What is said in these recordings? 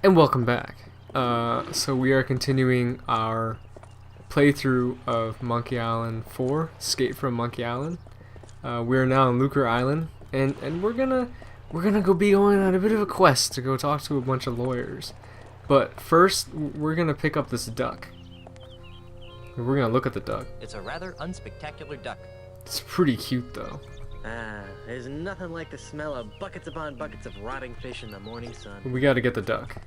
And welcome back. So we are continuing our playthrough of Monkey Island 4, Escape from Monkey Island. We are now on Lucre Island, and we're gonna be going on a bit of a quest to go talk to a bunch of lawyers. But first, we're gonna pick up this duck. We're gonna look at the duck. It's a rather unspectacular duck. It's pretty cute though. There's nothing like the smell of buckets upon buckets of rotting fish in the morning sun. We gotta get the duck.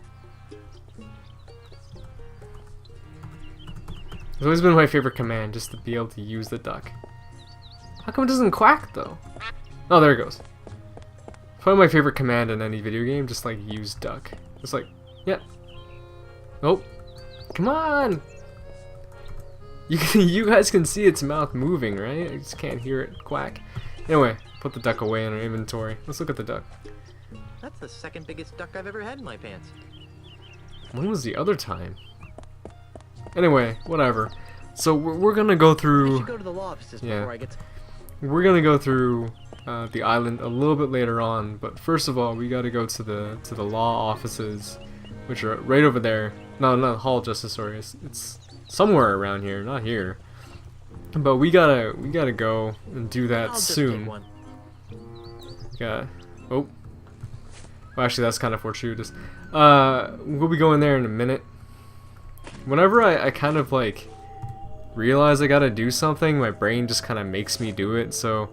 It's always been my favorite command, just to be able to use the duck. How come it doesn't quack though? Oh, there it goes. Probably my favorite command in any video game, just like use duck. Just like, yeah. Oh, come on! You guys can see its mouth moving, right? I just can't hear it quack. Anyway, put the duck away in our inventory. Let's look at the duck. That's the second biggest duck I've ever had in my pants. When was the other time? Anyway, whatever. So we're gonna go I through. should go to the law offices before I get to... We're gonna go through the island a little bit later on, but first of all, we gotta go to the law offices, which are right over there. No, not Hall of Justice. Sorry, it's somewhere around here, not here. But we gotta go and do that I'll just soon. take one. Yeah. Oh. Well, actually, that's kind of fortuitous. We'll be going there in a minute. Whenever I kind of like realize I gotta do something, my brain just kind of makes me do it. So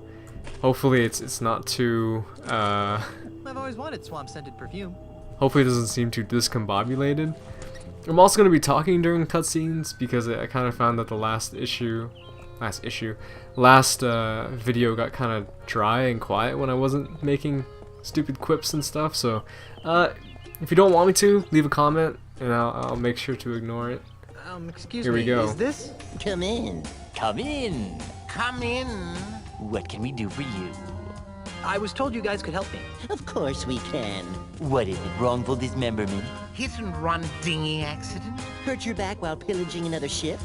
hopefully it's not too. I've always wanted swamp-scented perfume. Hopefully it doesn't seem too discombobulated. I'm also gonna be talking during cutscenes because I kind of found that the last video got kind of dry and quiet when I wasn't making stupid quips and stuff. So if you don't want me to, leave a comment and I'll make sure to ignore it. Excuse Here me, we go. is this... Come in. Come in. Come in. What can we do for you? I was told you guys could help me. Of course we can. What is it? Wrongful dismemberment? Hit and run dinghy accident? Hurt your back while pillaging another ship?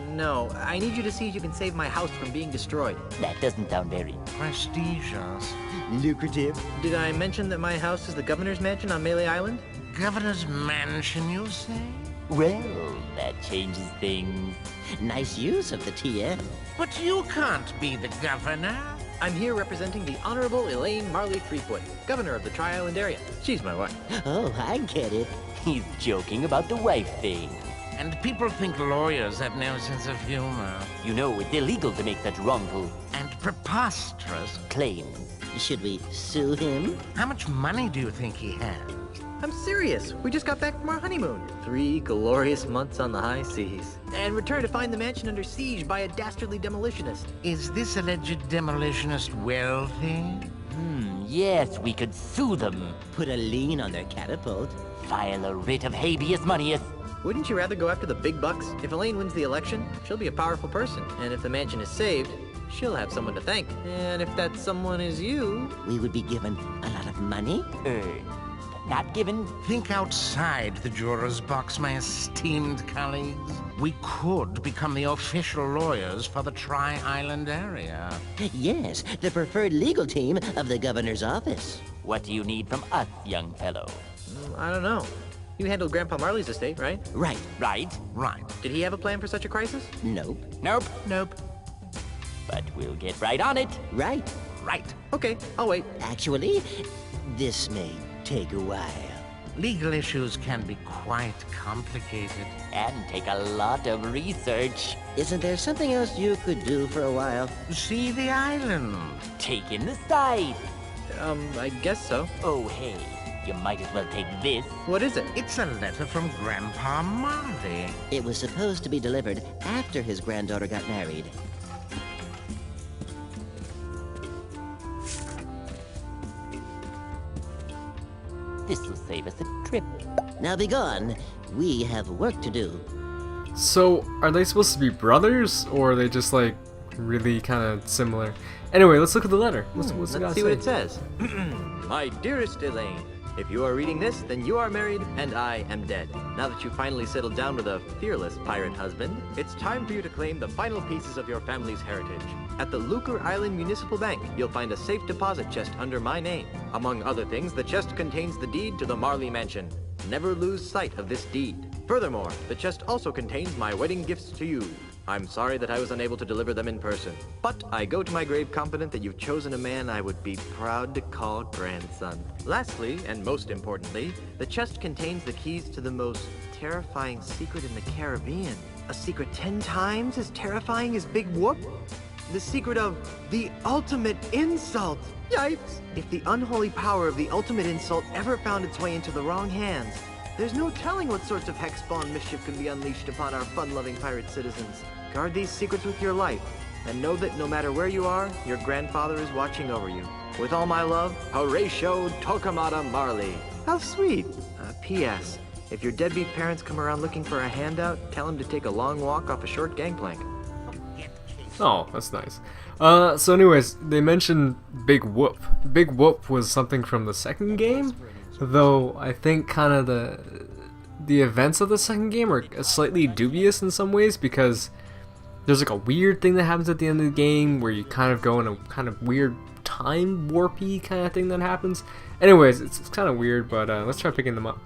No. I need you to see if you can save my house from being destroyed. That doesn't sound very... Prestigious. Lucrative. Did I mention that my house is the governor's mansion on Melee Island? Governor's mansion, you say? Well, that changes things. Nice use of the TM. But you can't be the governor. I'm here representing the Honorable Elaine Marley Threepwood, governor of the Tri-Island area. She's my wife. Oh, I get it. He's joking about the wife thing. And people think lawyers have no sense of humor. You know, it's illegal to make such wrongful And preposterous. claims. Should we sue him? How much money do you think he has? I'm serious. We just got back from our honeymoon. 3 glorious months on the high seas. And returned to find the mansion under siege by a dastardly demolitionist. Is this alleged demolitionist wealthy? Yes, we could sue them. Put a lien on their catapult. File a writ of habeas corpus. Wouldn't you rather go after the big bucks? If Elaine wins the election, she'll be a powerful person. And if the mansion is saved, she'll have someone to thank. And if that someone is you... We would be given a lot of money. Earned, but not given. Think outside the juror's box, my esteemed colleagues. We could become the official lawyers for the Tri-Island area. Yes, the preferred legal team of the governor's office. What do you need from us, young fellow? I don't know. You handled Grandpa Marley's estate, right? Right. Right? Right. Did he have a plan for such a crisis? Nope. Nope. Nope. But we'll get right on it. Right. Right. Okay, I'll wait. Actually, this may take a while. Legal issues can be quite complicated. And take a lot of research. Isn't there something else you could do for a while? See the island. Take in the sight. I guess so. Oh, hey, you might as well take this. What is it? It's a letter from Grandpa Marley. It was supposed to be delivered after his granddaughter got married. This will save us a trip. Now be gone. We have work to do. So are they supposed to be brothers, or are they just like really kind of similar? Anyway, let's look at the letter. What's the guy Let's see say? what it says. My dearest Elaine, if you are reading this, then you are married and I am dead. Now that you've finally settled down with a fearless pirate husband, it's time for you to claim the final pieces of your family's heritage. At the Lucre Island Municipal Bank, you'll find a safe deposit chest under my name. Among other things, the chest contains the deed to the Marley Mansion. never lose sight of this deed. Furthermore, the chest also contains my wedding gifts to you. I'm sorry that I was unable to deliver them in person, but I go to my grave confident that you've chosen a man I would be proud to call grandson. Lastly, and most importantly, the chest contains the keys to the most terrifying secret in the Caribbean. A secret 10 times as terrifying as Big Whoop? The secret of the ultimate insult. Yipes! If the unholy power of the ultimate insult ever found its way into the wrong hands, there's no telling what sorts of hex-spawn mischief can be unleashed upon our fun-loving pirate citizens. Guard these secrets with your life, and know that no matter where you are, your grandfather is watching over you. With all my love, Horatio Tokamata Marley. How sweet. P.S. If your deadbeat parents come around looking for a handout, tell them to take a long walk off a short gangplank. Oh, that's nice. So anyways, they mentioned Big Whoop. Big Whoop was something from the second game, though I think kind of the events of the second game are slightly dubious in some ways, because there's like a weird thing that happens at the end of the game where you kind of go in a kind of weird time warpy kind of thing that happens. Anyways, it's kind of weird, but let's try picking them up.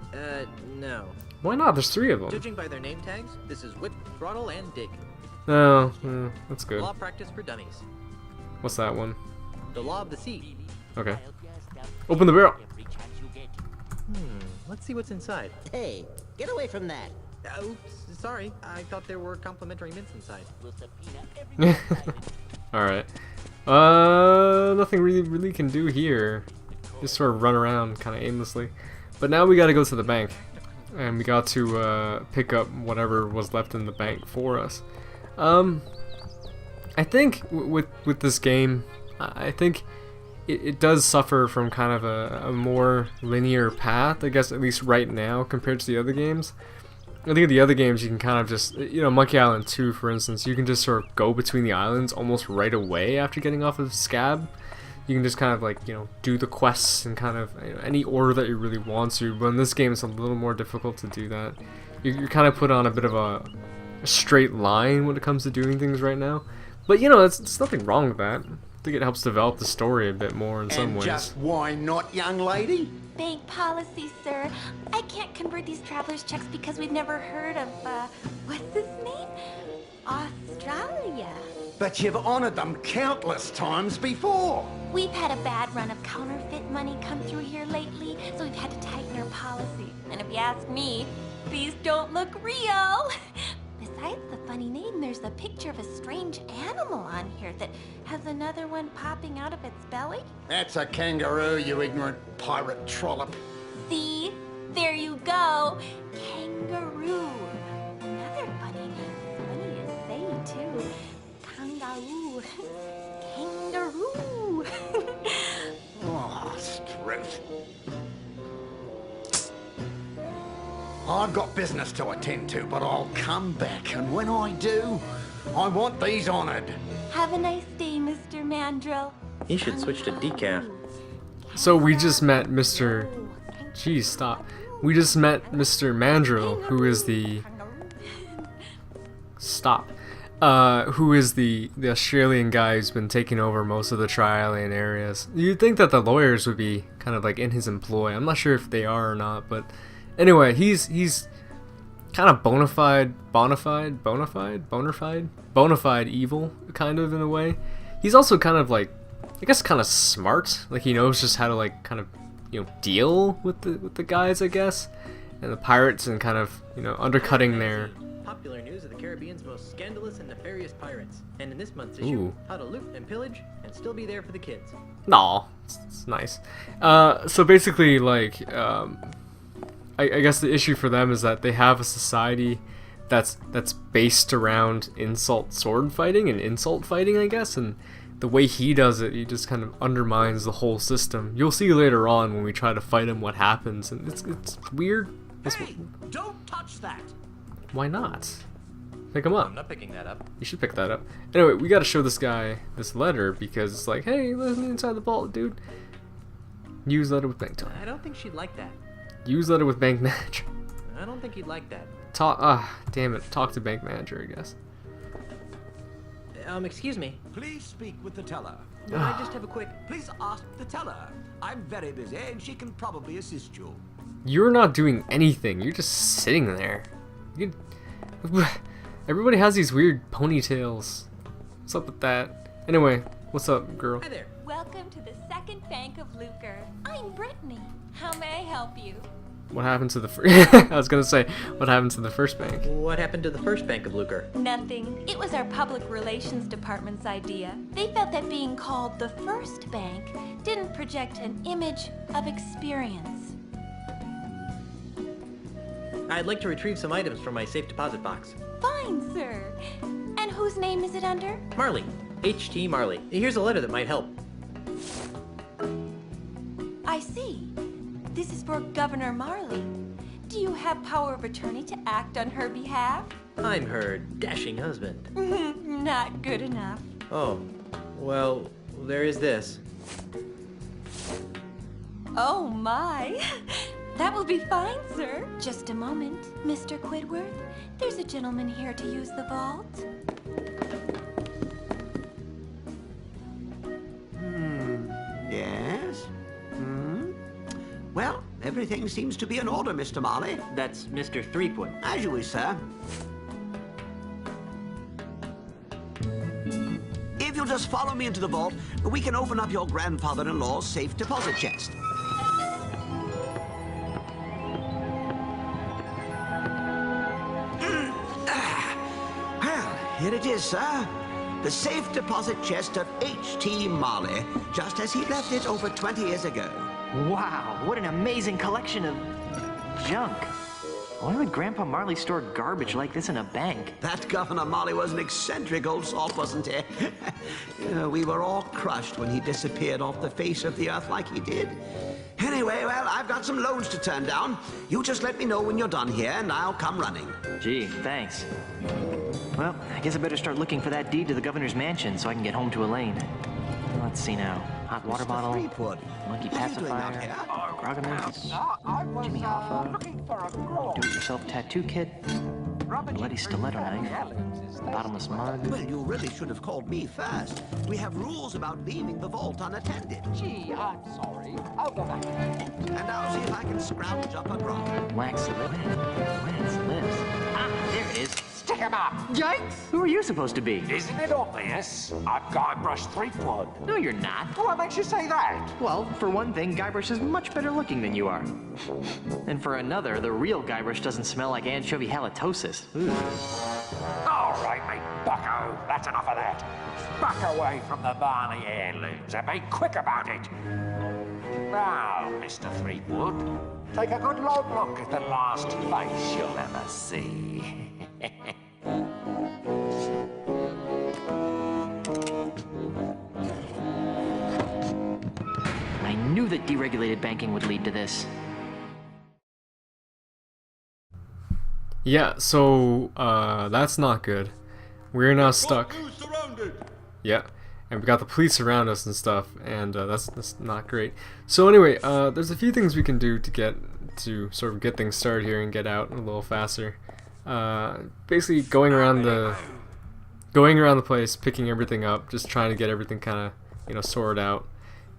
No. Why not? There's 3 of them. Judging by their name tags, this is Whip, Throttle, and Dig. Oh, that's good. Law practice for dummies. What's that one? The law of the sea. Okay. Open the barrel. Let's see what's inside. Hey, get away from that. Oops, sorry. I thought there were complimentary mints inside. Alright. Nothing really can do here. Just sort of run around kind of aimlessly. But now we gotta go to the bank. And we got to pick up whatever was left in the bank for us. I think with this game, I think it does suffer from kind of a more linear path, I guess, at least right now, compared to the other games. I think the other games you can kind of just, Monkey Island 2, for instance, you can just sort of go between the islands almost right away after getting off of Scab. You can just kind of like, do the quests in kind of any order that you really want to, but in this game it's a little more difficult to do that. You're kind of put on a bit of a straight line when it comes to doing things right now. But there's nothing wrong with that. I think it helps develop the story a bit more in some ways. Just why not, young lady? Bank policy, sir. I can't convert these traveler's checks because we've never heard of, what's his name? Australia. But you've honored them countless times before. We've had a bad run of counterfeit money come through here lately, so we've had to tighten our policy. And if you ask me, these don't look real. Besides the funny name, there's a picture of a strange animal on here that has another one popping out of its belly. That's a kangaroo, you ignorant pirate trollop. See? There you go. Kangaroo. Another funny name. Funny to say, too. Kangaroo. Kangaroo. Oh, Struth. I've got business to attend to, but I'll come back, and when I do, I want these honored. Have a nice day, Mr. Mandrill. You should switch to decaf. So we just met Mr. Jeez, stop. We just met Mr. Mandrill, who is the... Stop. Who is the Australian guy who's been taking over most of the tri-island areas. You'd think that the lawyers would be kind of like in his employ. I'm not sure if they are or not, but anyway, he's kind of bona fide evil, kind of, in a way. He's also kind of like, I guess, kind of smart. Like, he knows just how to like kind of deal with the guys, I guess, and the pirates, and kind of undercutting their Popular news of the Caribbean's most scandalous and nefarious pirates. And in this month's issue, how to loot and pillage and still be there for the kids. Aw, it's nice. So basically, like, I guess the issue for them is that they have a society that's based around insult sword fighting and insult fighting, I guess, and the way he does it, he just kind of undermines the whole system. You'll see later on when we try to fight him what happens, and it's weird. Hey, don't touch that! Why not? Pick him up. I'm not picking that up. You should pick that up. Anyway, we gotta show this guy this letter because it's like, hey, let me inside the vault, dude. Use letter with bank time. I don't think she'd like that. Use letter with bank manager. I don't think he'd like that. Damn it. Talk to bank manager, I guess. Excuse me. Please speak with the teller. Would I just have a quick... Please ask the teller. I'm very busy and she can probably assist you. You're not doing anything. You're just sitting there. You Everybody has these weird ponytails. What's up with that? Anyway, what's up, girl? Hi there. Welcome to the second bank of Lucre. I'm Brittany. How may I help you? What happened to the first? I was gonna say, what happened to the first bank? What happened to the first bank of Lucre? Nothing. It was our public relations department's idea. They felt that being called the first bank didn't project an image of experience. I'd like to retrieve some items from my safe deposit box. Fine, sir. And whose name is it under? Marley. H.T. Marley. Here's a letter that might help. I see. This is for Governor Marley. Do you have power of attorney to act on her behalf? I'm her dashing husband. Not good enough. Oh, well, there is this. Oh my. That will be fine, sir. Just a moment, Mr. Quidworth. There's a gentleman here to use the vault. Yes? Well, everything seems to be in order, Mr. Marley. That's Mr. Threepwood. As you wish, sir. If you'll just follow me into the vault, we can open up your grandfather-in-law's safe deposit chest. Well, here it is, sir. The safe deposit chest of H.T. Marley, just as he left it over 20 years ago. Wow, what an amazing collection of junk. Why would Grandpa Marley store garbage like this in a bank? That Governor Marley was an eccentric old salt, wasn't he? We were all crushed when he disappeared off the face of the earth like he did. Anyway, well, I've got some loans to turn down. You just let me know when you're done here, and I'll come running. Gee, thanks. Well, I guess I better start looking for that deed to the governor's mansion so I can get home to Elaine. Let's see now. Hot water Mr. bottle, Threepwood, monkey what are you doing out pacifier, here? Grogamix, Jimmy Hoffa, do-it-yourself tattoo kit, bloody stiletto knife, bottomless mug. Well, you really should have called me first. We have rules about leaving the vault unattended. Gee, I'm sorry. I'll go back. And I'll see if I can scrounge up a grog. Wax lips. Ah, there it is. Stick 'em up! Yikes! Who are you supposed to be? Isn't it obvious? I'm Guybrush Threepwood. No, you're not. What makes you say that? Well, for one thing, Guybrush is much better looking than you are. And for another, the real Guybrush doesn't smell like anchovy halitosis. Ooh. All right, mate, bucko. That's enough of that. Back away from the Barney heirlooms and be quick about it. Now, Mr. Threepwood, take a good long look at the last face you'll ever see. I knew that deregulated banking would lead to this. Yeah, so that's not good. We're now stuck. Yeah, and we got the police around us and stuff, and that's not great. So anyway, there's a few things we can do to sort of get things started here and get out a little faster. Basically going around the place, picking everything up, just trying to get everything kind of sorted out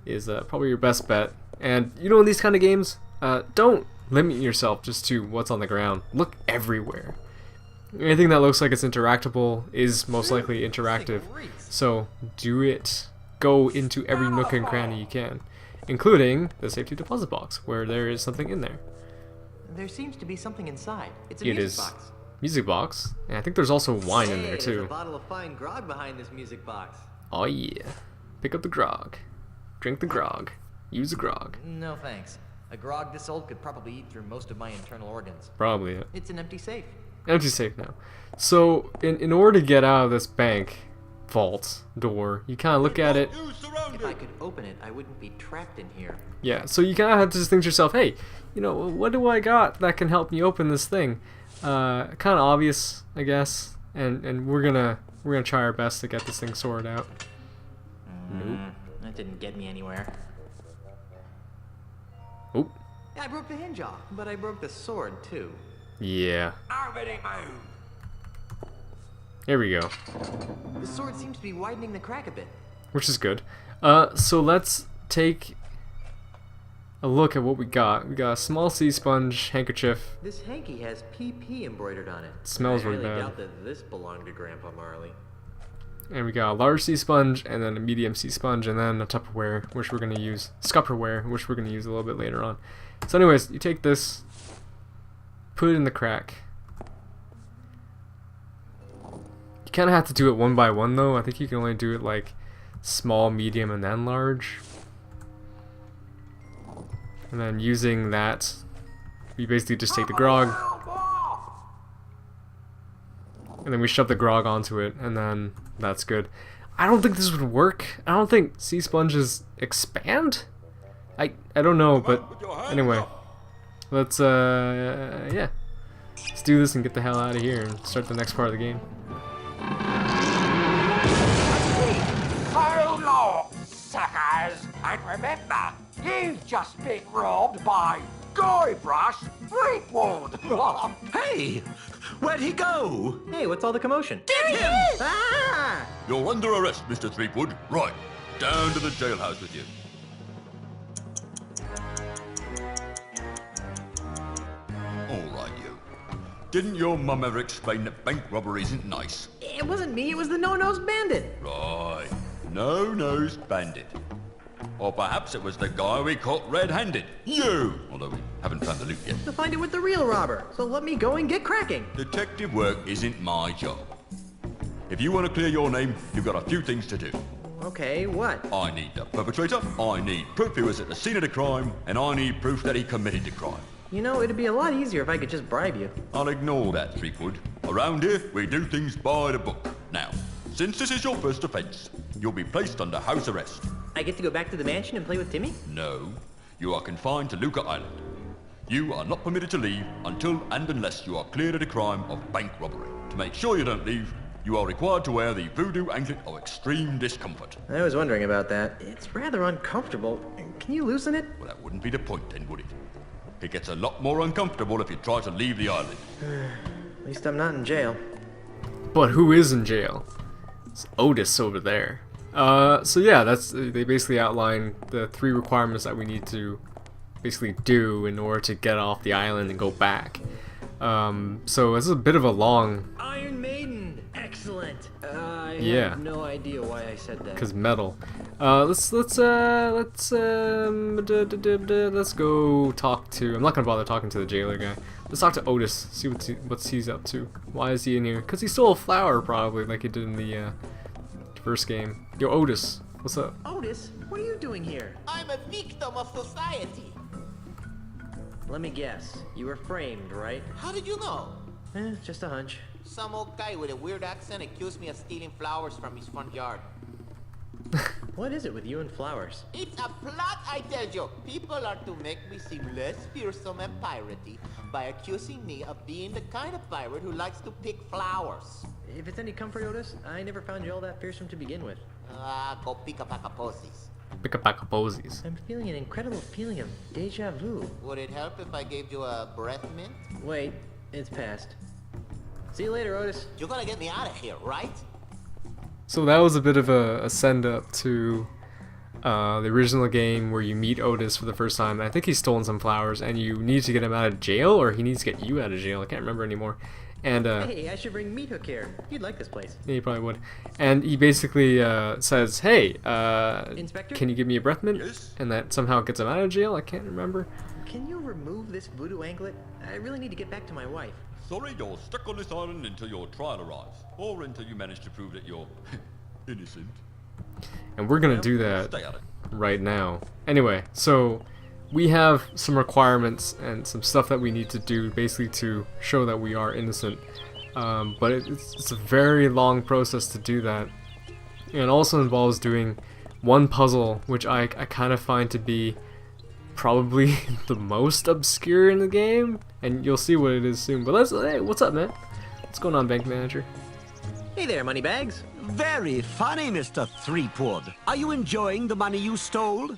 is probably your best bet. And in these kind of games, don't limit yourself just to what's on the ground. Look everywhere. Anything that looks like it's interactable is most likely interactive. So do it. Go into every nook and cranny you can, including the safety deposit box where there is something in there. There seems to be something inside. It's a It music is box. music box, and I think there's also wine in there There's too. a bottle of fine grog behind this music box. Oh yeah. Pick up the grog. Drink the grog. Use the grog. No thanks. A grog this old could probably eat through most of my internal organs. Probably. Yeah. It's an empty safe. Empty safe now. So in order to get out of this bank vault door, you kind of look at it. If I could open it, I wouldn't be trapped in here. Yeah. So you kind of have to just think to yourself, hey, what do I got that can help me open this thing? Kind of obvious, I guess. And we're gonna try our best to get this thing sorted out. Nope. That didn't get me anywhere. Oop. Yeah, I broke the hinge off, but I broke the sword too. Yeah. Over the moon. Here we go. The sword seems to be widening the crack a bit. Which is good. So let's take a look at what we got. We got a small sea sponge handkerchief. This hanky has PP embroidered on it. Smells I really highly bad. doubt that this belonged to Grandpa Marley. And we got a large sea sponge, and then a medium sea sponge, and then a Tupperware, which we're gonna use, Scupperware, which we're gonna use a little bit later on. So anyways, you take this, put it in the crack. You kind of have to do it one by one though. I think you can only do it like small, medium, and then large. And then using that, we basically just take the grog, and then we shove the grog onto it, and then that's good. I don't think this would work. I don't think sea sponges expand. I don't know, but anyway, let's yeah, let's do this and get the hell out of here and start the next part of the game. So long, suckers! And remember, you've just been robbed by Guybrush Threepwood! Hey, where'd he go? Hey, what's all the commotion? Get him! Ah! You're under arrest, Mr. Threepwood. Right, down to the jailhouse with you. All right, you. Didn't your mum ever explain that bank robbery isn't nice? It wasn't me, it was the no-nosed bandit. Right, no-nosed bandit. Or perhaps it was the guy we caught red-handed. You! Although we haven't found the loot yet. To find it with the real robber, so let me go and get cracking. Detective work isn't my job. If you want to clear your name, you've got a few things to do. Okay, what? I need the perpetrator, I need proof he was at the scene of the crime, and I need proof that he committed the crime. You know, it'd be a lot easier if I could just bribe you. I'll ignore that, Threepwood. Around here, we do things by the book. Now, since this is your first offense, you'll be placed under house arrest. I get to go back to the mansion and play with Timmy? No, you are confined to Lucre Island. You are not permitted to leave until and unless you are cleared of the crime of bank robbery. To make sure you don't leave, you are required to wear the voodoo anklet of extreme discomfort. I was wondering about that. It's rather uncomfortable. Can you loosen it? Well, that wouldn't be the point then, would it? It gets a lot more uncomfortable if you try to leave the island. At least I'm not in jail. But who is in jail? It's Otis over there. So yeah, they basically outline the 3 requirements that we need to basically do in order to get off the island and go back. So this is a bit of a long. Iron Maiden! Excellent! I Yeah. have no idea why I said that. Cause metal. Let's go talk to. I'm not gonna bother talking to the jailer guy. Let's talk to Otis. See what he's up to. Why is he in here? Cause he stole a flower probably, like he did in the first game. Yo, Otis, what's up? Otis, what are you doing here? I'm a victim of society. Let me guess. You were framed, right? How did you know? Just a hunch. Some old guy with a weird accent accused me of stealing flowers from his front yard. What is it with you and flowers? It's a plot, I tell you. People are to make me seem less fearsome and piratey by accusing me of being the kind of pirate who likes to pick flowers. If it's any comfort, Otis, I never found you all that fearsome to begin with. Go pick a pack of posies. Pick a pack of posies. I'm feeling an incredible feeling of deja vu. Would it help if I gave you a breath mint? Wait, it's past. See you later, Otis. You're gonna get me out of here, right? So that was a bit of a send up to the original game where you meet Otis for the first time. I think he's stolen some flowers, and you need to get him out of jail, or he needs to get you out of jail. I can't remember anymore. And hey, I should bring Meat Hook here. You'd like this place. yeah, you probably would. And he basically says, "Hey, Inspector? can you give me a breath mint?" Yes? And that somehow gets him out of jail. I can't remember. Can you remove this voodoo anklet? I really need to get back to my wife. Sorry, you're stuck on this island until your trial arrives, or until you manage to prove that you're innocent. And we're gonna do that Stay out of it. right now. Anyway, so we have some requirements and some stuff that we need to do basically to show that we are innocent. But it's a very long process to do that. And it also involves doing one puzzle, which I kind of find to be probably the most obscure in the game. And you'll see what it is soon. But hey, what's up, man? What's going on, Bank Manager? Hey there, Moneybags. Very funny, Mr. Threepwood. Are you enjoying the money you stole?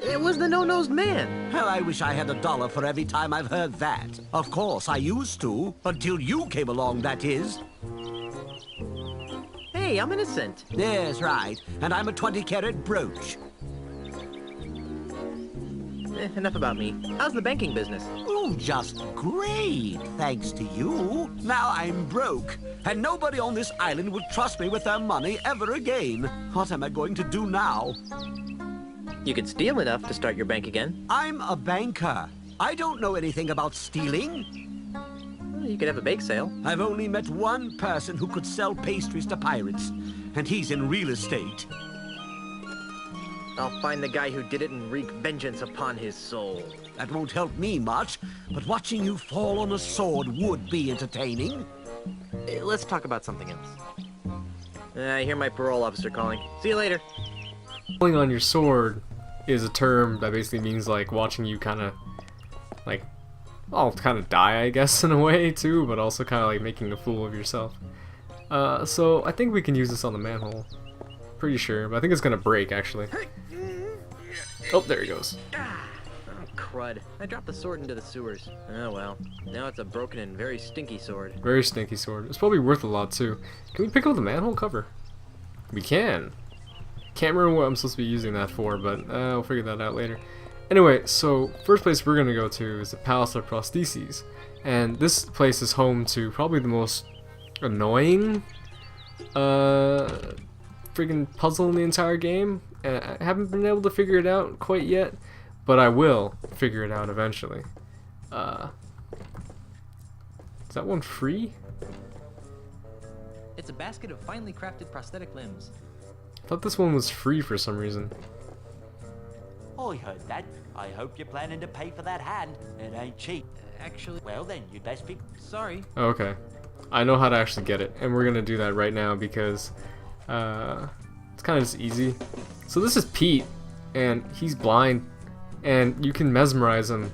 It was the no-nosed man. Well, I wish I had $1 for every time I've heard that. Of course, I used to, until you came along, that is. Hey, I'm innocent. Yes, right. And I'm a 20-carat brooch. Enough about me. How's the banking business? Oh, just great, thanks to you. Now I'm broke, and nobody on this island will trust me with their money ever again. What am I going to do now? You could steal enough to start your bank again. I'm a banker. I don't know anything about stealing. Well, you could have a bake sale. I've only met one person who could sell pastries to pirates, and he's in real estate. I'll find the guy who did it and wreak vengeance upon his soul. That won't help me much, but watching you fall on a sword would be entertaining. Let's talk about something else. I hear my parole officer calling. See you later. Falling on your sword is a term that basically means like watching you kind of like, well, kind of die, I guess, in a way too, but also kind of like making a fool of yourself. So I think we can use this on the manhole. Pretty sure, but I think it's gonna break actually. Oh, there he goes. Oh, crud. I dropped the sword into the sewers. Oh well. Now it's a broken and very stinky sword. Very stinky sword. It's probably worth a lot too. Can we pick up the manhole cover? We can. Can't remember what I'm supposed to be using that for, but I'll figure that out later. Anyway, so first place we're gonna go to is the Palace of Prostheses, and this place is home to probably the most annoying freaking puzzle in the entire game. I haven't been able to figure it out quite yet, but I will figure it out eventually. Is that one free? It's a basket of finely crafted prosthetic limbs. I thought this one was free for some reason. I heard that. I hope you're planning to pay for that hand. It ain't cheap. Actually... Well then, you'd best be... Sorry. Oh, okay. I know how to actually get it, and we're gonna do that right now because it's kind of just easy. So this is Pete, and he's blind, and you can mesmerize him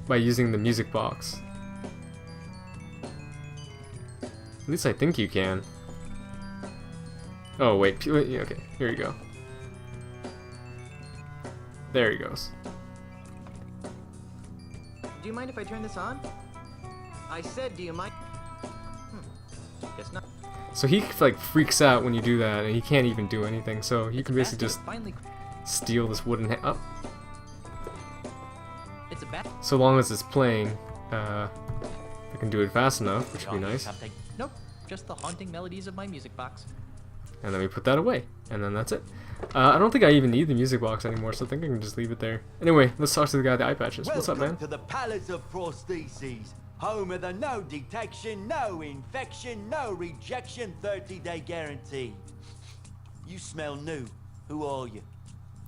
by using the music box. At least I think you can. Oh wait, okay, here you go. There he goes. Do you mind if I turn this on? I said, do you mind? Guess not. So he like freaks out when you do that, and he can't even do anything. So you can basically just steal this wooden hand. Oh. It's a bat. So long as it's playing, I can do it fast enough, which would be nice. Nope, just the haunting melodies of my music box. And then we put that away, and then that's it. I don't think I even need the music box anymore, so I think I can just leave it there. Anyway, let's talk to the guy with the eye patches. What's up, man? Welcome to the Palace of Prostheses, home of the no detection, no infection, no rejection 30-day guarantee. You smell new. Who are you?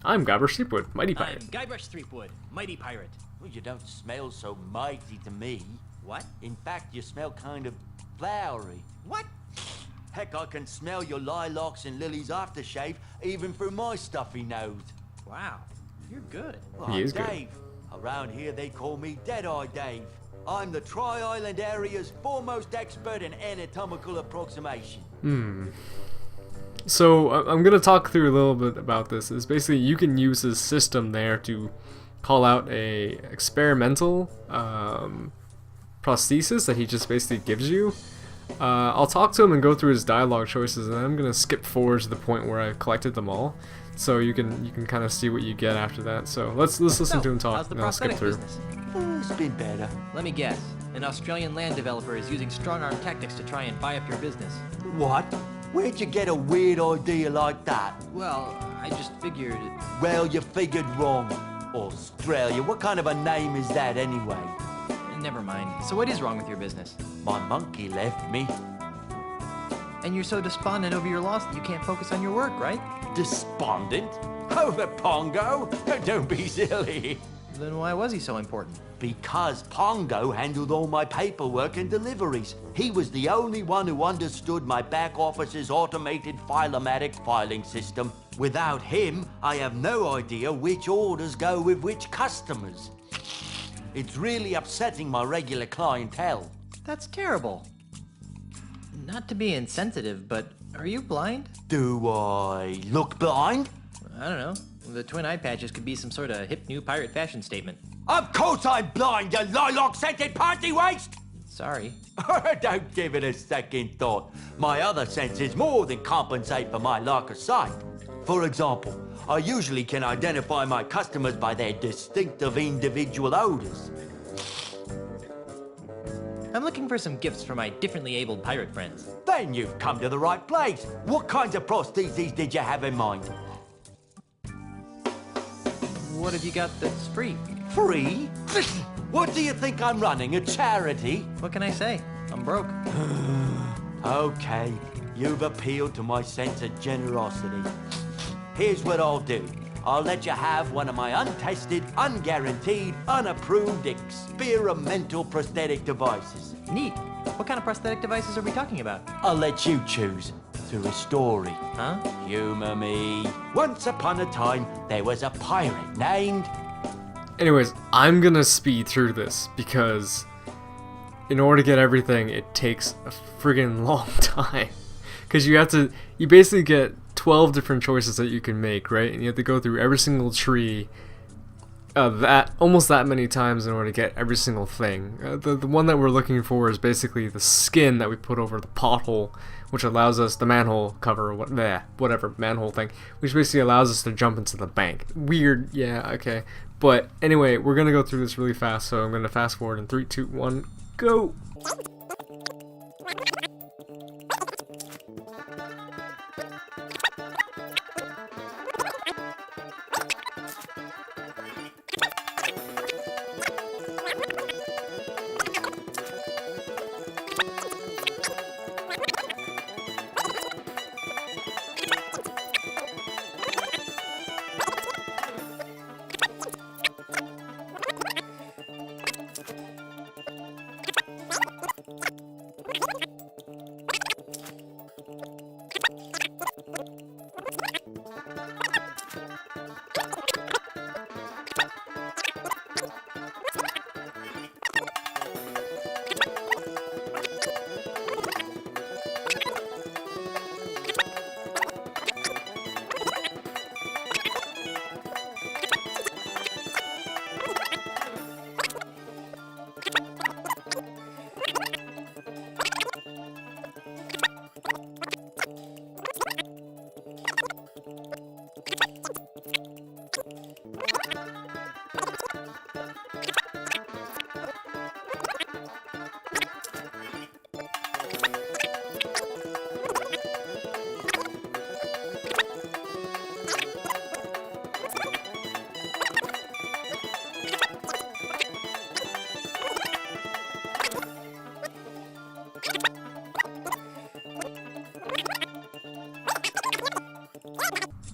I'm Guybrush Threepwood, Mighty Pirate. I'm Guybrush Threepwood, Mighty Pirate. Well, you don't smell so mighty to me. What? In fact, you smell kind of flowery. What? Heck, I can smell your lilacs and lilies aftershave even through my stuffy nose. Wow, you're good. Well, He is I'm good. Dave. Around here, they call me Dead-Eye Dave. I'm the Tri-Island area's foremost expert in anatomical approximation. So I'm gonna talk through a little bit about this. Is basically you can use this system there to call out a experimental prosthesis that he just basically gives you. I'll talk to him and go through his dialogue choices, and then I'm gonna skip forward to the point where I've collected them all, so you can kind of see what you get after that. So let's listen to him talk, How's the and I'll skip prosthetic through. business? It's been better. Let me guess. An Australian land developer is using strong-arm tactics to try and buy up your business. What? Where'd you get a weird idea like that? Well, I just figured... Well, you figured wrong. Australia, what kind of a name is that anyway? Never mind. So what is wrong with your business? My monkey left me. And you're so despondent over your loss that you can't focus on your work, right? Despondent? Over Pongo? Don't be silly. Then why was he so important? Because Pongo handled all my paperwork and deliveries. He was the only one who understood my back office's automated filomatic filing system. Without him, I have no idea which orders go with which customers. It's really upsetting my regular clientele. That's terrible. Not to be insensitive, but are you blind? Do I look blind? I don't know. The twin eye patches could be some sort of hip new pirate fashion statement. Of course I'm blind, you lilac-scented party waste! Sorry. Don't give it a second thought. My other senses more than compensate for my lack of sight. For example, I usually can identify my customers by their distinctive individual odors. I'm looking for some gifts for my differently abled pirate friends. Then you've come to the right place. What kinds of prostheses did you have in mind? What have you got that's free? Free? What do you think I'm running, a charity? What can I say? I'm broke. Okay, you've appealed to my sense of generosity. Here's what I'll do. I'll let you have one of my untested, unguaranteed, unapproved experimental prosthetic devices. Neat. What kind of prosthetic devices are we talking about? I'll let you choose through a story. Huh? Humor me. Once upon a time, there was a pirate named... Anyways, I'm gonna speed through this because in order to get everything, it takes a friggin' long time. Because you basically get 12 different choices that you can make, right? And you have to go through every single tree almost that many times in order to get every single thing. The one that we're looking for is basically the skin that we put over the pothole, which allows us, the manhole cover, whatever, manhole thing, which basically allows us to jump into the bank. Weird, yeah, okay. But anyway, we're gonna go through this really fast, so I'm gonna fast forward in 3, 2, 1, go!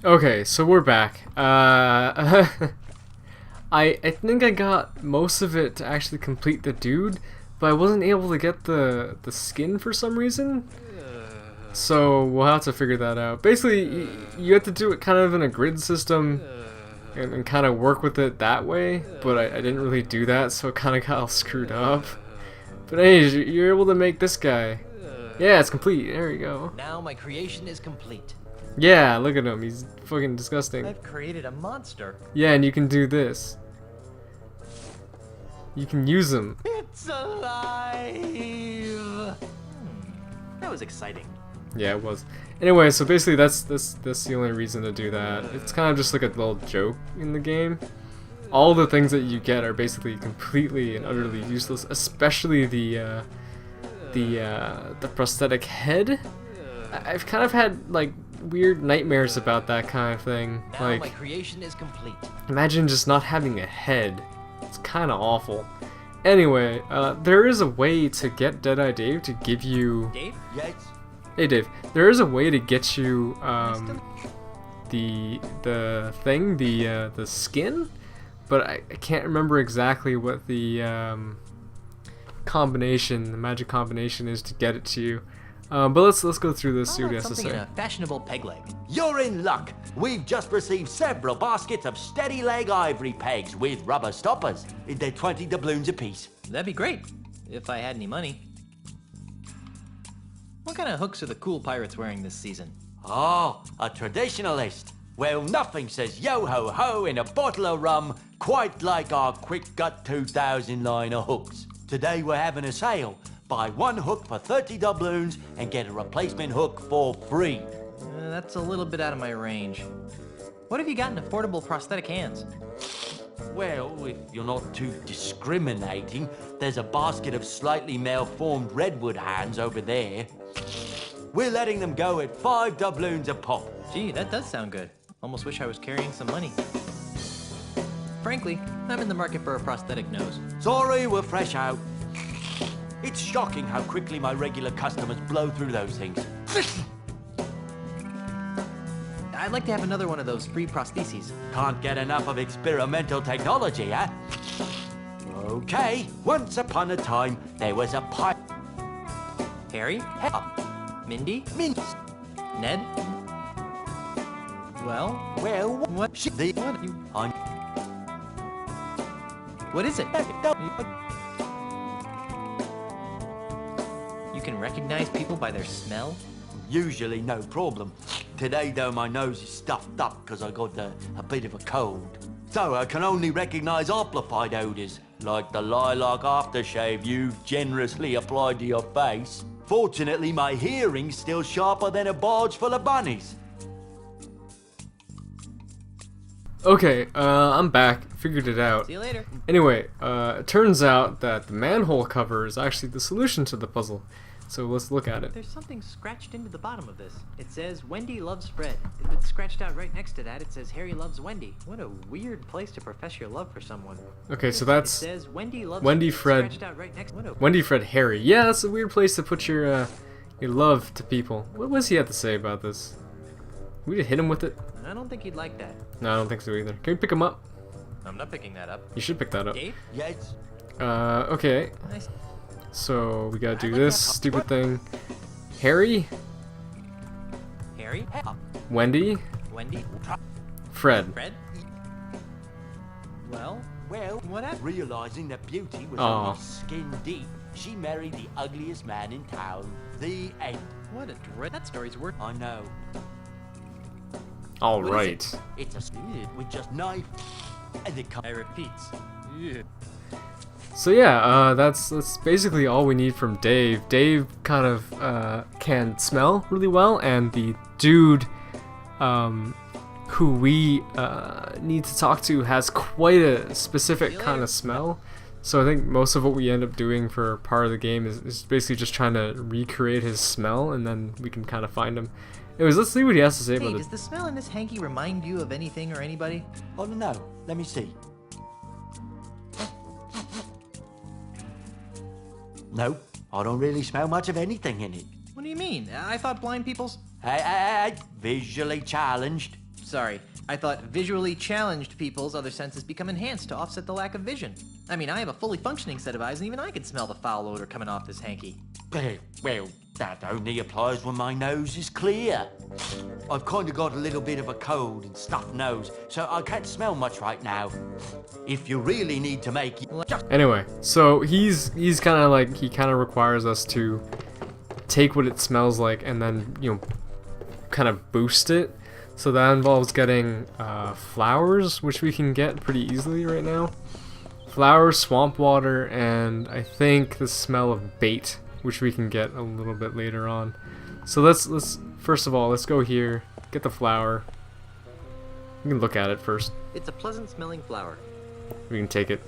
Okay, so we're back. I think I got most of it to actually complete the dude, but I wasn't able to get the skin for some reason. So we'll have to figure that out. Basically, you have to do it kind of in a grid system and kind of work with it that way, but I didn't really do that, so it kind of got all screwed up. But anyways, you're able to make this guy. Yeah, it's complete. There you go. Now my creation is complete. Yeah, look at him. He's fucking disgusting. I've created a monster. Yeah, and you can do this. You can use them. It's alive! That was exciting. Yeah, it was. Anyway, so basically that's the only reason to do that. It's kind of just like a little joke in the game. All the things that you get are basically completely and utterly useless, especially the prosthetic head. I've kind of had like weird nightmares about that kind of thing. Now like, my creation is complete. imagine just not having a head. It's kind of awful. Anyway, there is a way to get Deadeye Dave to give you... Dave? Yes? Hey Dave, there is a way to get you the skin, but I can't remember exactly what the magic combination is to get it to you. But let's go through this, see what he has to Something in say. a fashionable peg leg. You're in luck. We've just received several baskets of steady leg ivory pegs with rubber stoppers. They're 20 doubloons apiece. That'd be great, if I had any money. What kind of hooks are the cool pirates wearing this season? Oh, a traditionalist. Well, nothing says yo-ho-ho in a bottle of rum quite like our Quick Gut 2000 line of hooks. Today we're having a sale. Buy one hook for 30 doubloons and get a replacement hook for free. That's a little bit out of my range. What have you got in affordable prosthetic hands? Well, if you're not too discriminating, there's a basket of slightly malformed redwood hands over there. We're letting them go at 5 doubloons a pop. Gee, that does sound good. Almost wish I was carrying some money. Frankly, I'm in the market for a prosthetic nose. Sorry, we're fresh out. It's shocking how quickly my regular customers blow through those things. I'd like to have another one of those free prostheses. Can't get enough of experimental technology, huh? Okay, once upon a time, there was a Harry? Mindy? Ned? Well, what? What is it? You can recognize people by their smell? Usually no problem. Today, though, my nose is stuffed up because I got a bit of a cold. So I can only recognize amplified odors, like the lilac aftershave you generously applied to your face. Fortunately, my hearing's still sharper than a barge full of bunnies. Okay, I'm back. Figured it out. See you later. Anyway, it turns out that the manhole cover is actually the solution to the puzzle. So let's look at it. There's something scratched into the bottom of this. It says, Wendy loves Fred. But scratched out right next to that, it says, Harry loves Wendy. What a weird place to profess your love for someone. Okay, so that's it says, Wendy loves Wendy, Fred, scratched out right next. Wendy, Fred, Harry. Yeah, that's a weird place to put your love to people. What was he have to say about this? We just hit him with it? I don't think he'd like that. No, I don't think so either. Can we pick him up? I'm not picking that up. You should pick that up. Dave? Yes. Okay. Nice. So we gotta do this stupid thing. Harry? Harry? Wendy? Wendy? Fred. Fred? Well, what happened? Realizing that beauty was Aw. only skin deep, she married the ugliest man in town. The end. What a dread. That story's worth. I know. All What is right. It's a with just knife and it I repeat. So yeah, that's basically all we need from Dave. Dave kind of can smell really well, and the dude who we need to talk to has quite a specific kind of smell. So I think most of what we end up doing for part of the game is basically just trying to recreate his smell, and then we can kind of find him. Anyways, let's see what he has to say Hey, about does it. the smell in this hanky remind you of anything or anybody? I don't know. Let me see. Nope, I don't really smell much of anything in it. What do you mean? I thought blind people's... Hey, visually challenged. Sorry, I thought visually challenged people's other senses become enhanced to offset the lack of vision. I mean, I have a fully functioning set of eyes, and even I can smell the foul odor coming off this hanky. Well, that only applies when my nose is clear. I've kind of got a little bit of a cold and stuffed nose, so I can't smell much right now. If you really need to make it... Anyway, so he's kind of like, he kind of requires us to take what it smells like and then, you know, kind of boost it. So that involves getting flowers, which we can get pretty easily right now. Flowers, swamp water, and I think the smell of bait, which we can get a little bit later on. So let's first of all, let's go here, get the flower. We can look at it first. It's a pleasant smelling flower. We can take it.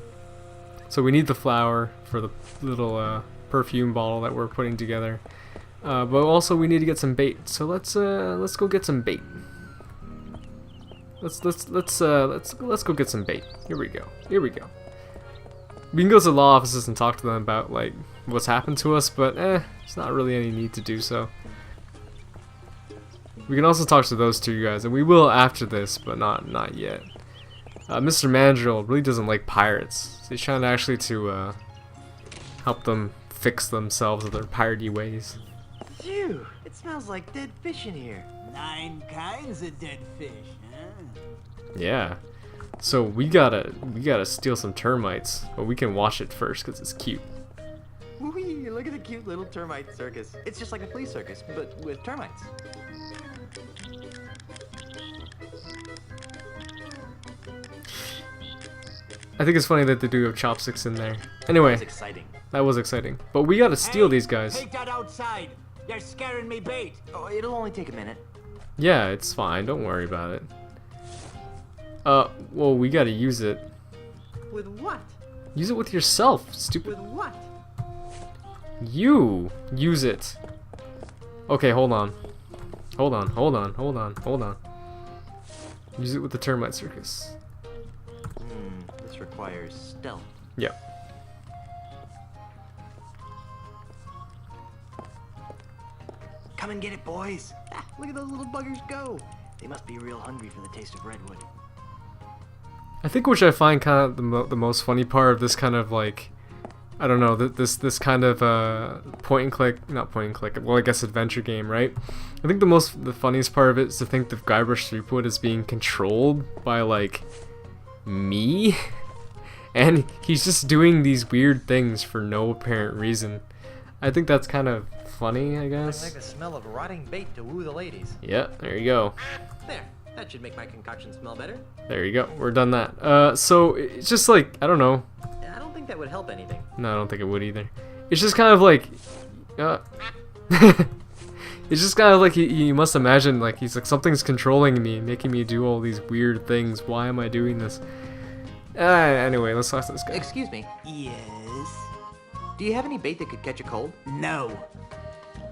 So we need the flower for the little perfume bottle that we're putting together. But also we need to get some bait. So let's go get some bait. Let's go get some bait. Here we go. Here we go. We can go to the law offices and talk to them about like what's happened to us, but there's not really any need to do so. We can also talk to those two guys, and we will after this, but not yet. Mr. Mandrill really doesn't like pirates. So he's trying actually to help them fix themselves with their piratey ways. Phew! It smells like dead fish in here. 9 kinds of dead fish, huh? Yeah. So we gotta steal some termites, but we can watch it first because it's cute. Whee! Look at the cute little termite circus. It's just like a flea circus, but with termites. I think it's funny that they do have chopsticks in there. Anyway, That was exciting. that was exciting. But we gotta steal these guys. Take that outside. You're scaring me bait. Oh, it'll only take a minute. Yeah, it's fine. Don't worry about it. Well, we gotta use it. With what? Use it with yourself, stupid. With what? You use it. Okay, hold on. Hold on. Use it with the termite circus. This requires stealth. Yep. Come and get it, boys. Ah, look at those little buggers go. They must be real hungry for the taste of redwood. I think which I find kind of the most funny part of this kind of like, I don't know, this kind of point and click, not point and click, well I guess adventure game, right? I think the funniest part of it is to think that Guybrush Threepwood is being controlled by like me, and he's just doing these weird things for no apparent reason. I think that's kind of funny, I guess. I like the smell of rotting bait to woo the ladies. Yeah, there you go. There, that should make my concoction smell better. There you go. We're done that. So it's just like, I don't know. I don't think that would help anything. No, I don't think it would either. It's just kind of like, it's just kind of like you must imagine like he's like something's controlling me, making me do all these weird things. Why am I doing this? Anyway, let's talk to this guy. Excuse me. Yes? Do you have any bait that could catch a cold? No.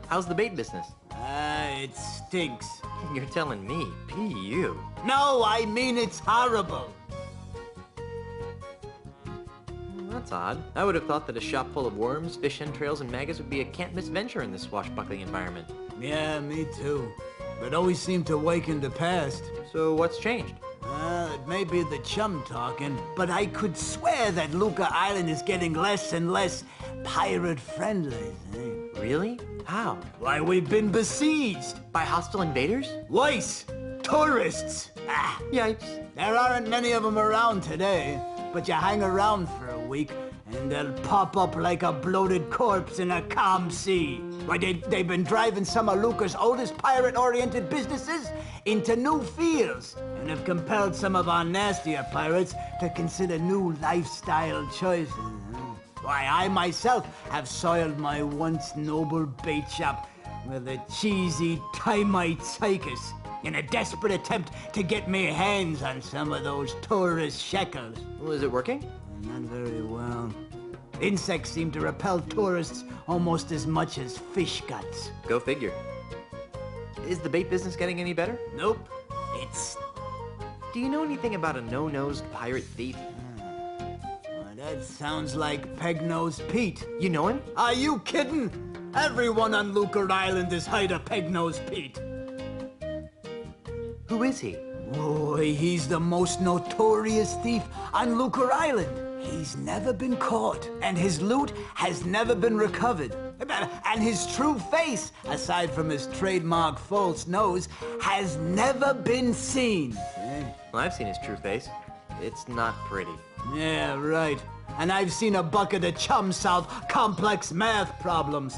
How's the bait business? It stinks. You're telling me, P.U. No, I mean it's horrible. That's odd. I would have thought that a shop full of worms, fish entrails, and maggots would be a can't-miss venture in this swashbuckling environment. Yeah, me too. But always seem to wake in the past. So what's changed? It may be the chum talking, but I could swear that Lucre Island is getting less and less pirate-friendly. Really? How? Why, we've been besieged. By hostile invaders? Worse, tourists. Yikes. There aren't many of them around today, but you hang around for a week, and they'll pop up like a bloated corpse in a calm sea. Why, they've been driving some of Lucre's oldest pirate-oriented businesses into new fields, and have compelled some of our nastier pirates to consider new lifestyle choices. Why, I myself have soiled my once noble bait shop with a cheesy Timite circus in a desperate attempt to get me hands on some of those tourist shekels. Well, is it working? Not very well. Insects seem to repel tourists almost as much as fish guts. Go figure. Is the bait business getting any better? Nope. It's... Do you know anything about a no-nosed pirate thief? That sounds like Peg-Nosed Pete. You know him? Are you kidding? Everyone on Lucre Island is hired a Peg-Nosed Pete. Who is he? Boy, he's the most notorious thief on Lucre Island. He's never been caught, and his loot has never been recovered. And his true face, aside from his trademark false nose, has never been seen. Well, I've seen his true face. It's not pretty. Yeah, right. And I've seen a bucket of chum solve complex math problems.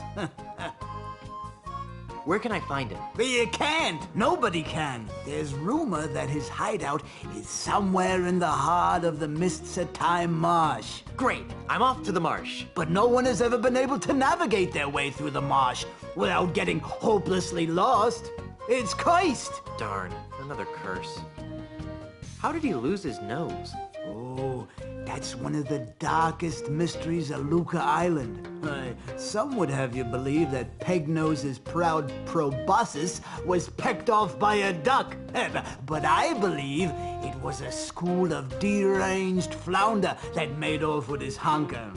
Where can I find him? You can't. Nobody can. There's rumor that his hideout is somewhere in the heart of the Mists of Time Marsh. Great. I'm off to the marsh. But no one has ever been able to navigate their way through the marsh without getting hopelessly lost. It's cursed. Darn. Another curse. How did he lose his nose? Oh, that's one of the darkest mysteries of Lucre Island. Some would have you believe that Pegnose's proud proboscis was pecked off by a duck. But I believe it was a school of deranged flounder that made off with his honker.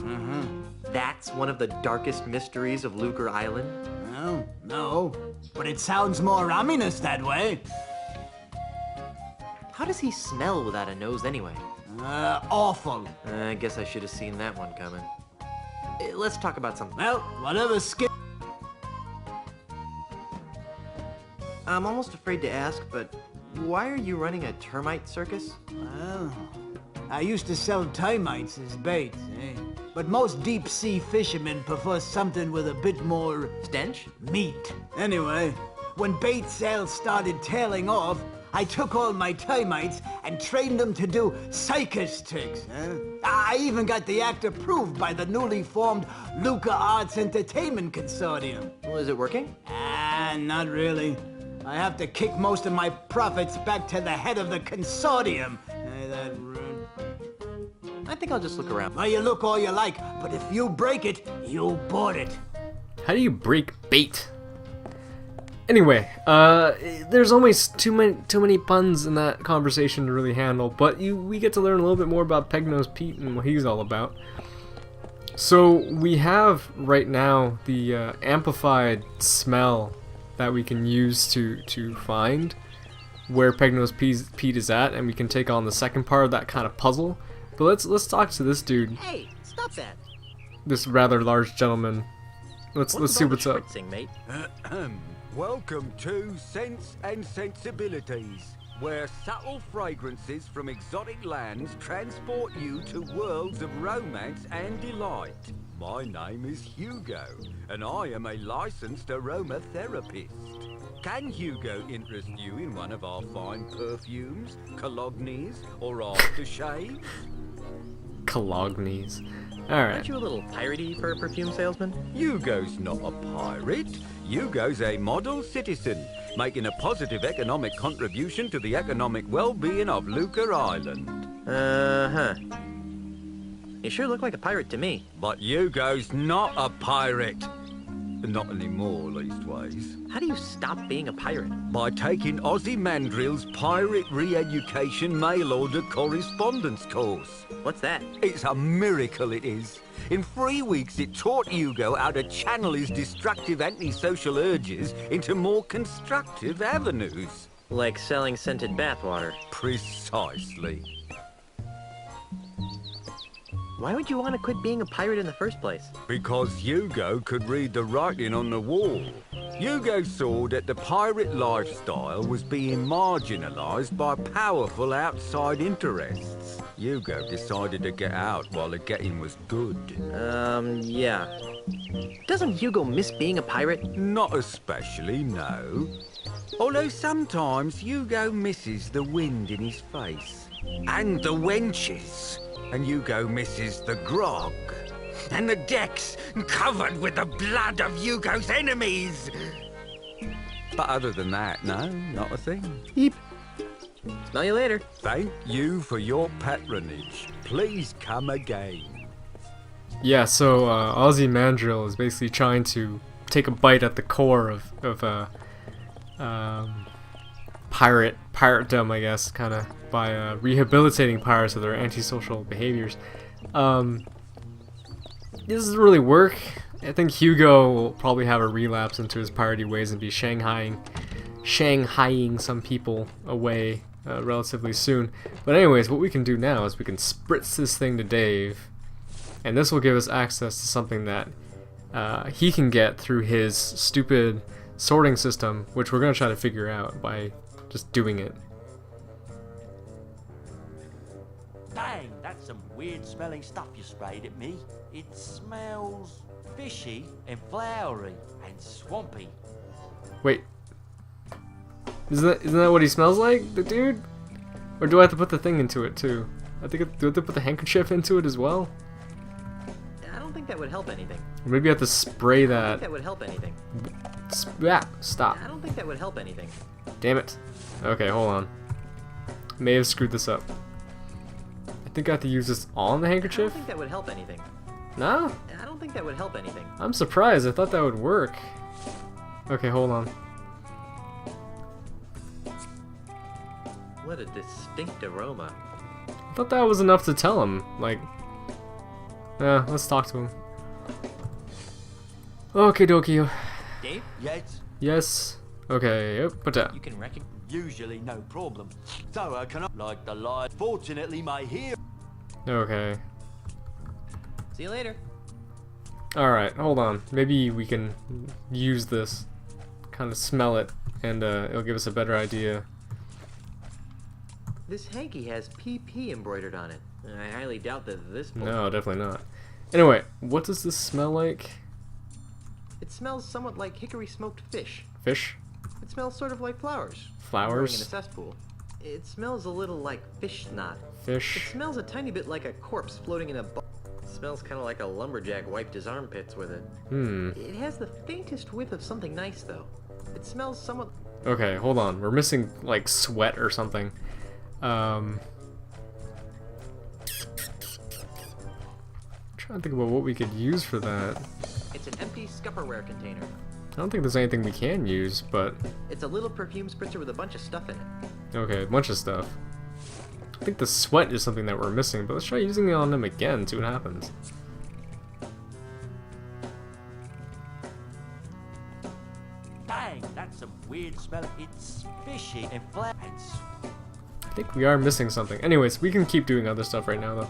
That's one of the darkest mysteries of Lucre Island? Well, no, but it sounds more ominous that way. How does he smell without a nose anyway? Awful. I guess I should have seen that one coming. Let's talk about something. Well, whatever I'm almost afraid to ask, but why are you running a termite circus? Well, I used to sell termites as bait, but most deep-sea fishermen prefer something with a bit more... stench? Meat. Anyway, when bait sales started tailing off, I took all my termites and trained them to do circus tricks. I even got the act approved by the newly formed Lucre Arts Entertainment Consortium. Well, is it working? Not really. I have to kick most of my profits back to the head of the consortium. I think I'll just look around. Well, you look all you like, but if you break it, you bought it. How do you break bait? Anyway, there's always too many puns in that conversation to really handle, but we get to learn a little bit more about Pegnose Pete and what he's all about. So we have right now the amplified smell that we can use to find where Pegnose Pete is at, and we can take on the second part of that kind of puzzle. But let's talk to this dude. Hey, stop that. This rather large gentleman. Let's see what's up. Mate? Welcome to Sense and Sensibilities, where subtle fragrances from exotic lands transport you to worlds of romance and delight. My name is Hugo, and I am a licensed aromatherapist. Can Hugo interest you in one of our fine perfumes, colognes, or aftershaves? Colognes. Alright. Aren't you a little piratey for a perfume salesman? Hugo's not a pirate. Hugo's a model citizen, making a positive economic contribution to the economic well-being of Lucre Island. Uh-huh. You sure look like a pirate to me. But Hugo's not a pirate. Not anymore, leastways. How do you stop being a pirate? By taking Ozzy Mandrill's Pirate Re-Education Mail Order Correspondence course. What's that? It's a miracle, it is. In 3 weeks, it taught Hugo how to channel his destructive antisocial urges into more constructive avenues. Like selling scented bathwater. Precisely. Why would you want to quit being a pirate in the first place? Because Hugo could read the writing on the wall. Hugo saw that the pirate lifestyle was being marginalized by powerful outside interests. Hugo decided to get out while the getting was good. Yeah. Doesn't Hugo miss being a pirate? Not especially, no. Although sometimes Hugo misses the wind in his face. And the wenches. And Hugo misses the grog. And the decks covered with the blood of Hugo's enemies. But other than that, no, not a thing. Yep. Smell you later. Thank you for your patronage. Please come again. Yeah, so Ozzy Mandrill is basically trying to take a bite at the core of piratedom, I guess, kind of by rehabilitating pirates of their antisocial behaviors. This doesn't really work. I think Hugo will probably have a relapse into his piratey ways and be shanghaiing some people away relatively soon. But anyways, what we can do now is we can spritz this thing to Dave, and this will give us access to something that he can get through his stupid sorting system, which we're going to try to figure out by just doing it. Dang, that's some weird smelling stuff you sprayed at me. It smells fishy and flowery and swampy. Wait. Isn't that what he smells like, the dude? Or do I have to put the thing into it too? Do I have to put the handkerchief into it as well? I don't think that would help anything. Or maybe I have to spray I don't that. think that would help anything. Stop. I don't think that would help anything. Damn it. Okay, hold on. May have screwed this up. I think I have to use this on the I handkerchief? don't think that would help anything. No? I don't think that would help anything. I'm surprised. I thought that would work. Okay, hold on. What a distinct aroma. I thought that was enough to tell him. Like, yeah, let's talk to him. Okay, dokie. Dave? Yes? Yes. Okay, yep, put that. You can recognize. Usually no problem. So can I like the light? Fortunately, my hair. Okay. See you later. Alright, hold on. Maybe we can use this, kind of smell it, and it'll give us a better idea. This hanky has PP embroidered on it. I highly doubt that this book. No, definitely not. Anyway, what does this smell like? It smells somewhat like hickory smoked fish. Fish? It smells sort of like flowers. Flowers? Growing in a cesspool. It smells a little like fish snot. Fish? It smells a tiny bit like a corpse floating in a It smells kind of like a lumberjack wiped his armpits with it. Hmm. It has the faintest whiff of something nice, though. It smells somewhat... Okay, hold on. We're missing like sweat or something. Trying to think about what we could use for that. It's an empty Scupperware container. I don't think there's anything we can use, but... It's a little perfume spritzer with a bunch of stuff in it. Okay, a bunch of stuff. I think the sweat is something that we're missing, but let's try using it on him again, see what happens. Dang, that's some weird smell. It's fishy and flat and I think we are missing something. Anyways, we can keep doing other stuff right now,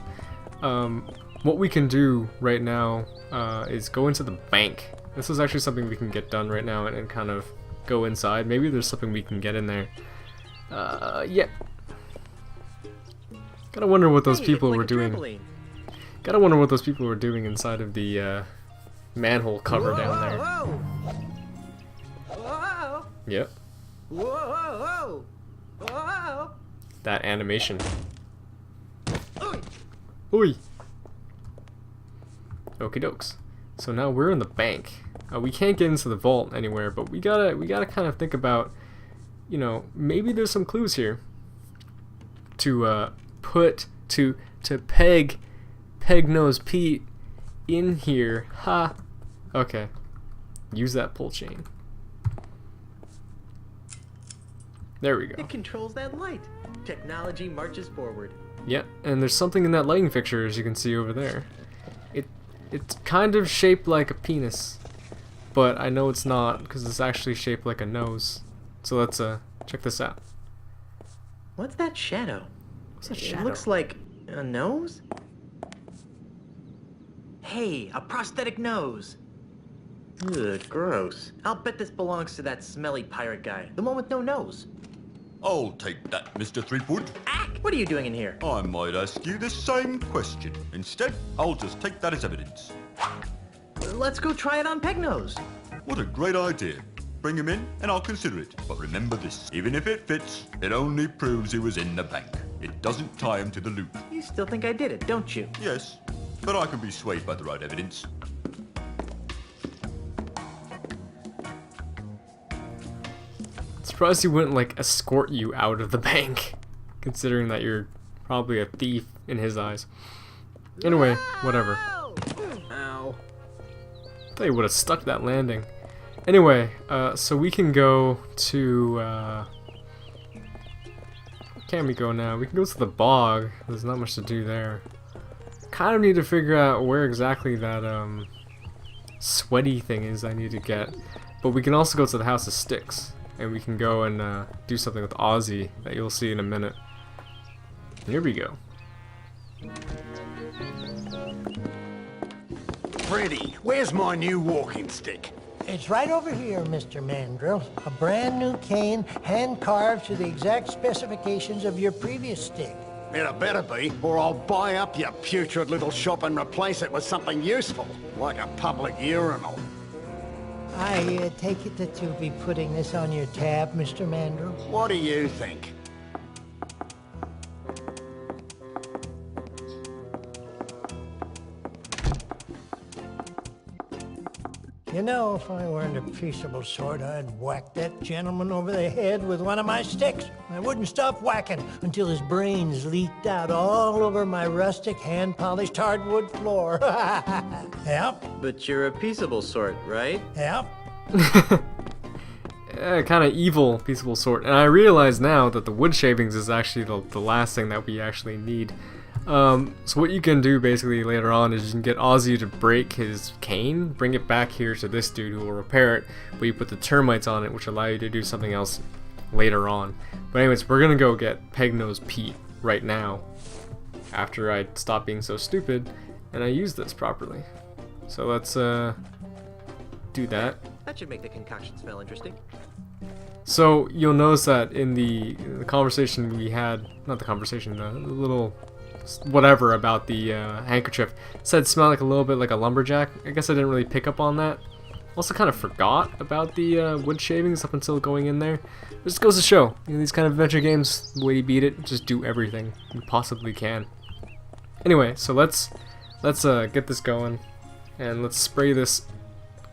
though. What we can do right now is go into the bank. This is actually something we can get done right now and kind of go inside. Maybe there's something we can get in there. Yeah. Gotta wonder what those people were doing. Gotta wonder what those people were doing inside of the manhole cover down there. Whoa! Yep. Whoa! Whoa! That animation. Oi! Okie dokes. So now we're in the bank. We can't get into the vault anywhere, but we gotta kind of think about, you know, maybe there's some clues here to peg Nose Pete in here. Ha. Okay. Use that pull chain. There we go. It controls that light. Technology marches forward. Yeah, and there's something in that lighting fixture, as you can see over there. It's kind of shaped like a penis, but I know it's not because it's actually shaped like a nose. So let's check this out. What's that shadow? What's that It shadow? looks like a nose? Hey, a prosthetic nose. Ugh, gross. I'll bet this belongs to that smelly pirate guy, the one with no nose. I'll take that, Mr. Threepwood. What are you doing in here? I might ask you the same question. Instead, I'll just take that as evidence. Let's go try it on Pegnose. What a great idea. Bring him in, and I'll consider it. But remember this, even if it fits, it only proves he was in the bank. It doesn't tie him to the loop. You still think I did it, don't you? Yes, but I can be swayed by the right evidence. Surprised he wouldn't like escort you out of the bank, considering that you're probably a thief in his eyes. Anyway, whatever. Ow. Thought he would have stuck that landing. Anyway, so we can go to where can we go now? We can go to the bog. There's not much to do there. Kind of need to figure out where exactly that sweaty thing is I need to get. But we can also go to the House of Sticks. And we can go and do something with Ozzy that you'll see in a minute. Here we go. Freddy, where's my new walking stick? It's right over here, Mr. Mandrill. A brand new cane, hand-carved to the exact specifications of your previous stick. It better be, or I'll buy up your putrid little shop and replace it with something useful, like a public urinal. I take it that you'll be putting this on your tab, Mr. Mandrill? What do you think? You know, if I weren't a peaceable sort, I'd whack that gentleman over the head with one of my sticks. I wouldn't stop whacking until his brains leaked out all over my rustic, hand-polished hardwood floor. Yep. But you're a peaceable sort, right? Yep. Kind of evil, peaceable sort. And I realize now that the wood shavings is actually the last thing that we actually need. So what you can do basically later on is you can get Ozzy to break his cane, bring it back here to this dude who will repair it, but you put the termites on it, which allow you to do something else later on. But anyways, we're gonna go get Pegnose Pete right now, after I stop being so stupid and I use this properly. So let's do that. That should make the concoction smell interesting. So you'll notice that in the conversation we had, not the conversation, the little whatever about the handkerchief, said smell like a little bit like a lumberjack. I guess I didn't really pick up on that. Also kind of forgot about the wood shavings up until going in there. It just goes to show, you know, these kind of adventure games, the way you beat it, just do everything you possibly can. Anyway, so let's get this going, and let's spray this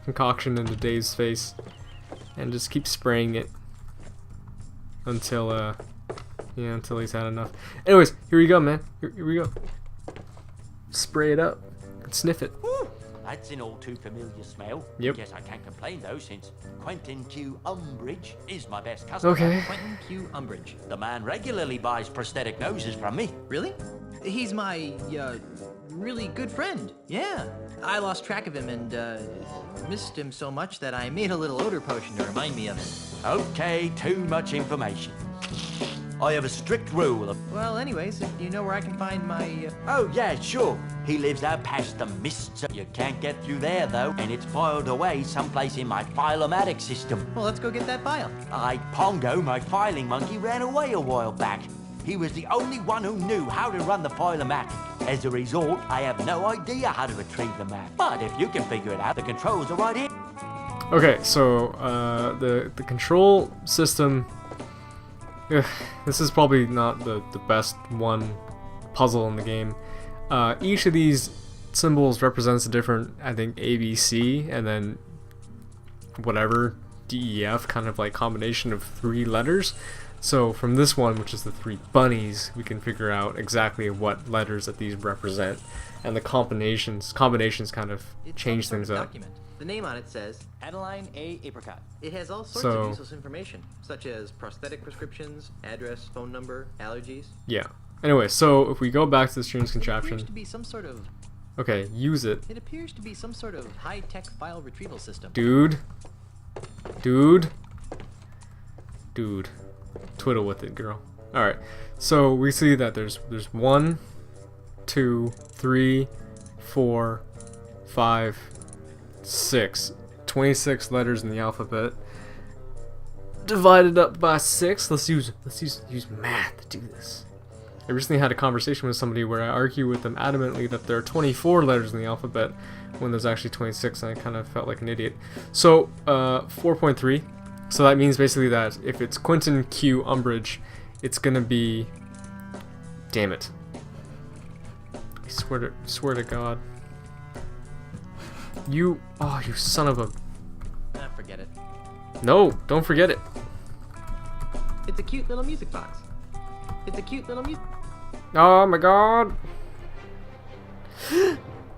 concoction into Dave's face, and just keep spraying it until yeah, until he's had enough. Anyways, here we go, man. Here we go. Spray it up and sniff it. Woo! That's an all too familiar smell. Yep. Guess I can't complain though, since Quentin Q. Umbridge is my best customer. Okay. Quentin Q. Umbridge. The man regularly buys prosthetic noses from me. Really? He's my, really good friend. Yeah. I lost track of him and, missed him so much that I made a little odor potion to remind me of him. Okay, too much information. I have a strict rule of... Well, anyways, if you know where I can find my, Oh, yeah, sure. He lives out past the mists. You can't get through there, though, and it's filed away someplace in my filomatic system. Well, let's go get that file. Pongo, my filing monkey, ran away a while back. He was the only one who knew how to run the filomatic. As a result, I have no idea how to retrieve the map. But if you can figure it out, the controls are right here. Okay, so the control system. This is probably not the best one puzzle in the game. Each of these symbols represents a different, I think, ABC, and then whatever DEF, kind of like combination of 3 letters. So from this one, which is the 3 bunnies, we can figure out exactly what letters that these represent, and the combinations kind of change things up. Document. The name on it says Adeline A. Apricot. It has all sorts So- of useless information, such as prosthetic prescriptions, address, phone number, allergies. Yeah. Anyway, so if we go back to the strange It appears contraption. to be some sort of. Okay, use it. It appears to be some sort of high-tech file retrieval system. Dude. Twiddle with it, girl. Alright, so we see that there's 1, 2, 3, 4, 5, 6. 26 letters in the alphabet. Divided up by 6. Let's use math to do this. I recently had a conversation with somebody where I argue with them adamantly that there are 24 letters in the alphabet when there's actually 26, and I kind of felt like an idiot. So, 4.3. So that means basically that if it's Quentin Q. Umbridge, it's gonna be... Damn it. I swear to God. You son of a... Ah, forget it. No, don't forget it. It's a cute little music box. It's a cute little music... Oh my God.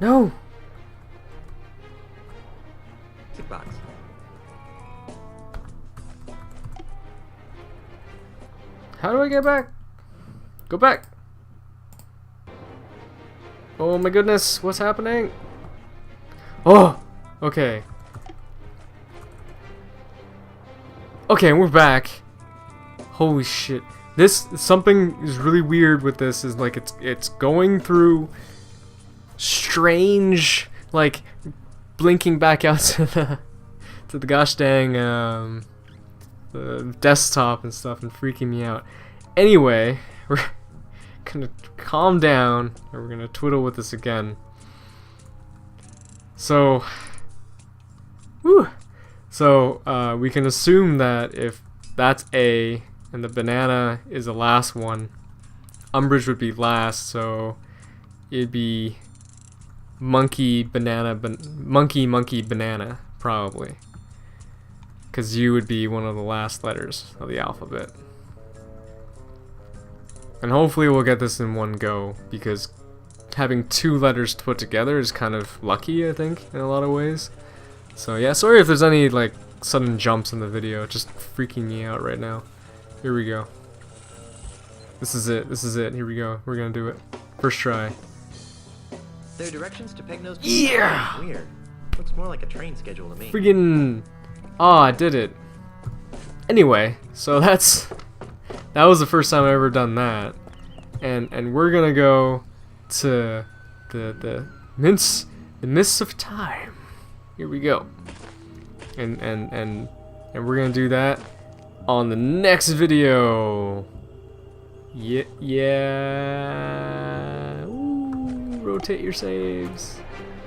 No. music box. How do I get back? Go back. Oh my goodness, what's happening? Oh, okay. Okay, we're back. Holy shit. Something is really weird with this, is like it's going through strange, like blinking back out to the gosh dang the desktop and stuff, and freaking me out. Anyway, we're gonna calm down and we're gonna twiddle with this again. So, we can assume that if that's A and the banana is the last one, Umbridge would be last, so it'd be monkey banana probably, because U would be one of the last letters of the alphabet. And hopefully we'll get this in one go, because having 2 letters put together is kind of lucky, I think, in a lot of ways. So yeah, sorry if there's any like sudden jumps in the video, it's just freaking me out right now. Here we go. This is it, here we go. We're gonna do it. First try. There are directions to Pegnose. Yeah! Weird. Looks more like a train schedule to me. Friggin'... Ah, I did it. Anyway, so that was the first time I've ever done that. And we're gonna go to the mists of time. Here we go. And we're gonna do that on the next video. Yeah. Ooh, rotate your saves.